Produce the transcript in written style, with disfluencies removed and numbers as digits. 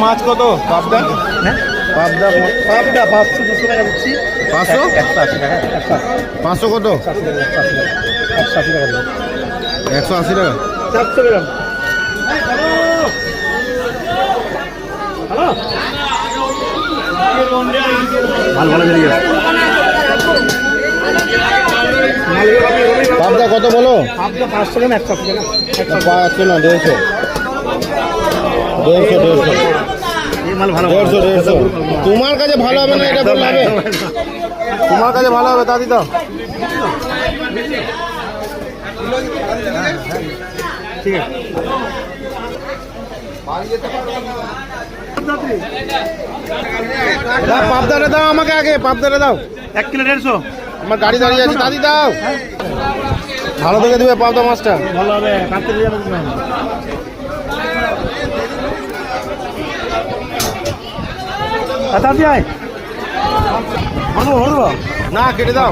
মাছ কত পাবদা? পাবদা পাবদা 500 টাকা দিচ্ছি। 500 180 টাকা। 500 কত? 180 টাকা। 180 টাকা। 400 গ্রাম। ভালো ভালো বেরিয়ে গেছে। পাবদা কত বলো? পাবদা 500 গ্রাম 180 টাকা। 500 না 150। 150 এই মাল ভালো। 150। তোমার কাছে ভালো হবে না এটা বললে হবে? তোমার কাছে ভালো হবে দাদি দাও। ঠিক আছে। পাবদাটা দাও আমাকে আগে, পাবদাটা দাও। 1 কিলো 150। আমার গাড়ি দাঁড়িয়ে আছে, দাদি দাও। ভালো থেকে দিবে পাবদা মাছটা। ভালো হবে। কাটতে দিয়ে যাবে না। দাদি আয়। হলো না কেটে দাও।